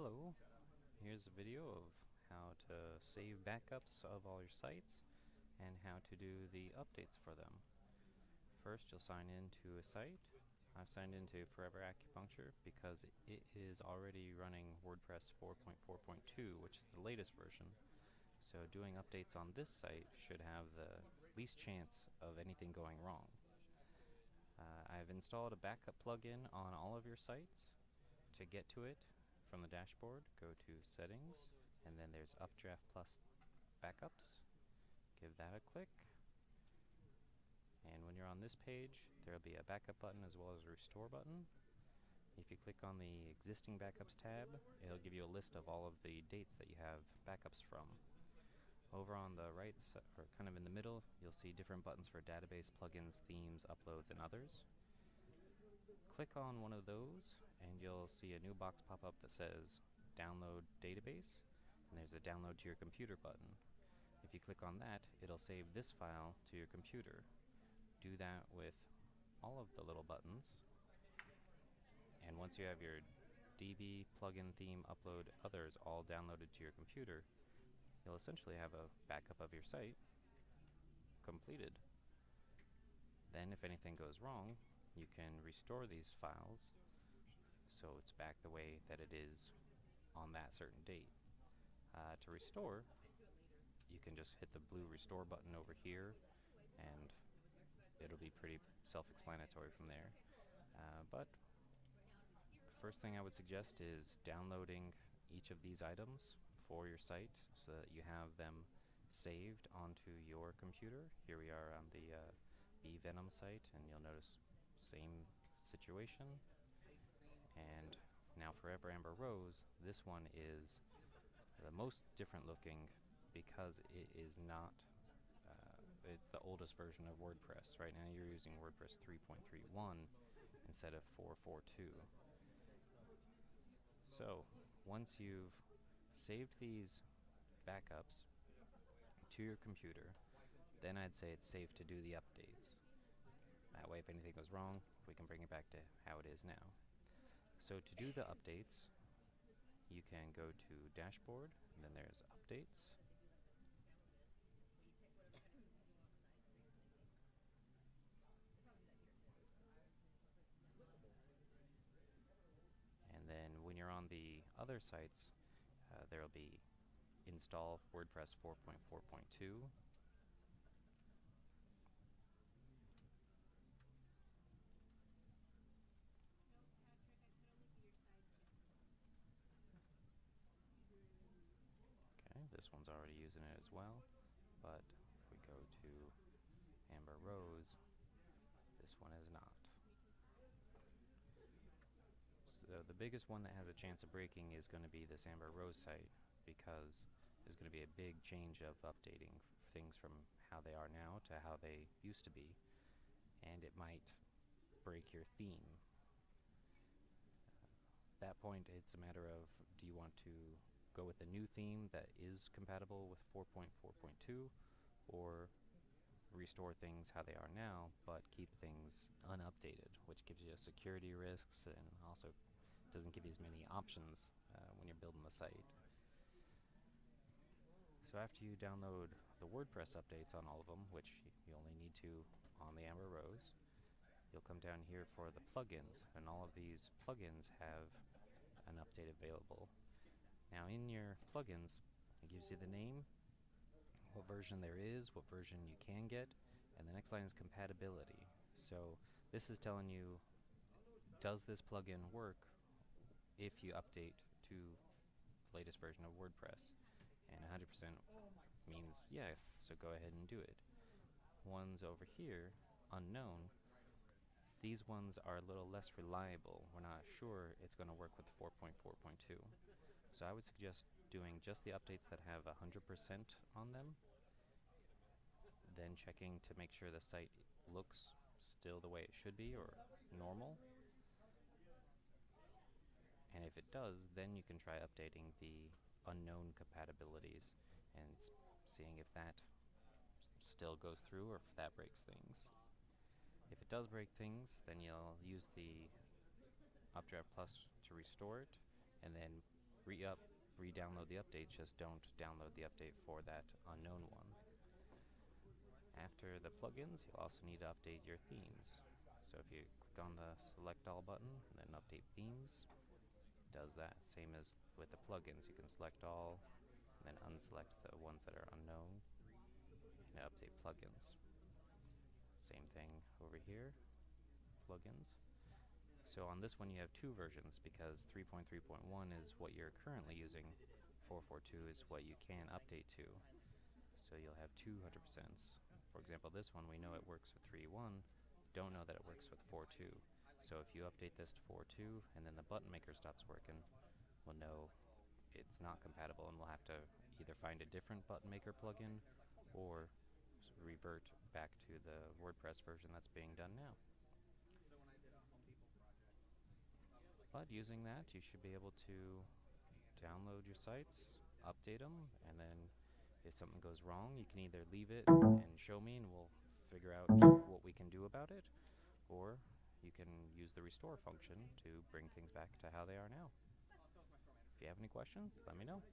Hello, here's a video of how to save backups of all your sites and how to do the updates for them. First, you'll sign into a site. I've signed into Forever Acupuncture because it is already running WordPress 4.4.2, which is the latest version. So doing updates on this site should have the least chance of anything going wrong. I've installed a backup plugin on all of your sites. To get to it, from the dashboard, go to Settings, and then there's Updraft Plus Backups. Give that a click. And when you're on this page, there'll be a backup button as well as a restore button. If you click on the Existing Backups tab, it'll give you a list of all of the dates that you have backups from. Over on the right, or kind of in the middle, you'll see different buttons for database, plugins, themes, uploads, and others. Click on one of those and you'll see a new box pop up that says Download Database, and there's a Download to your computer button. If you click on that, it'll save this file to your computer. Do that with all of the little buttons, and once you have your DB, plugin, theme, upload, others all downloaded to your computer, you'll essentially have a backup of your site completed. Then if anything goes wrong, you can restore these files so it's back the way that it is on that certain date. To restore, you can just hit the blue restore button over here and it'll be pretty self-explanatory from there. But the first thing I would suggest is downloading each of these items for your site so that you have them saved onto your computer. Here we are on the Bee Venom site, and you'll notice same situation. And now Forever Amber Rose, this one is the most different looking because it is not, it's the oldest version of WordPress. Right now you're using WordPress 3.31 instead of 4.4.2. So once you've saved these backups to your computer, then I'd say it's safe to do the updates. That way if anything goes wrong, we can bring it back to how it is now. So to do the updates, you can go to Dashboard, and then there's Updates. And then when you're on the other sites, there'll be Install WordPress 4.4.2. Okay, this one's already using it as well, but if we go to Amber Rose, this one is not. So the biggest one that has a chance of breaking is going to be this Amber Rose site, because there's going to be a big change of updating things from how they are now to how they used to be, and it might break your theme. At that point, it's a matter of, do you want to go with a new theme that is compatible with 4.4.2, or restore things how they are now but keep things unupdated, which gives you security risks and also doesn't give you as many options when you're building the site. So after you download the WordPress updates on all of them, which you only need to on the Amber Rose, you'll come down here for the plugins, and all of these plugins have an update available. Now in your plugins, it gives you the name, what version there is, what version you can get, and the next line is compatibility. So this is telling you, does this plugin work if you update to the latest version of WordPress? And 100% means yeah, so go ahead and do it. Ones over here, unknown, these ones are a little less reliable. We're not sure it's going to work with 4.4.2. So I would suggest doing just the updates that have 100% on them, then checking to make sure the site looks still the way it should be or normal. And if it does, then you can try updating the unknown compatibilities and seeing if that still goes through or if that breaks things. If it does break things, then you'll use the Updraft Plus to restore it, and then re-download the update, just don't download the update for that unknown one. After the plugins, you'll also need to update your themes. So if you click on the select all button and then update themes, it does that. Same as with the plugins, you can select all and then unselect the ones that are unknown and update plugins. Same thing over here, plugins. So on this one you have two versions because 3.3.1 is what you're currently using, 4.4.2 is what you can update to. So you'll have 200%. For example, this one we know it works with 3.1, don't know that it works with 4.2. So if you update this to 4.2 and then the button maker stops working, we'll know it's not compatible and we'll have to either find a different button maker plugin or revert back to the WordPress version that's being done now. But using that, you should be able to download your sites, update them, and then if something goes wrong, you can either leave it and show me and we'll figure out what we can do about it, or you can use the restore function to bring things back to how they are now. If you have any questions, let me know.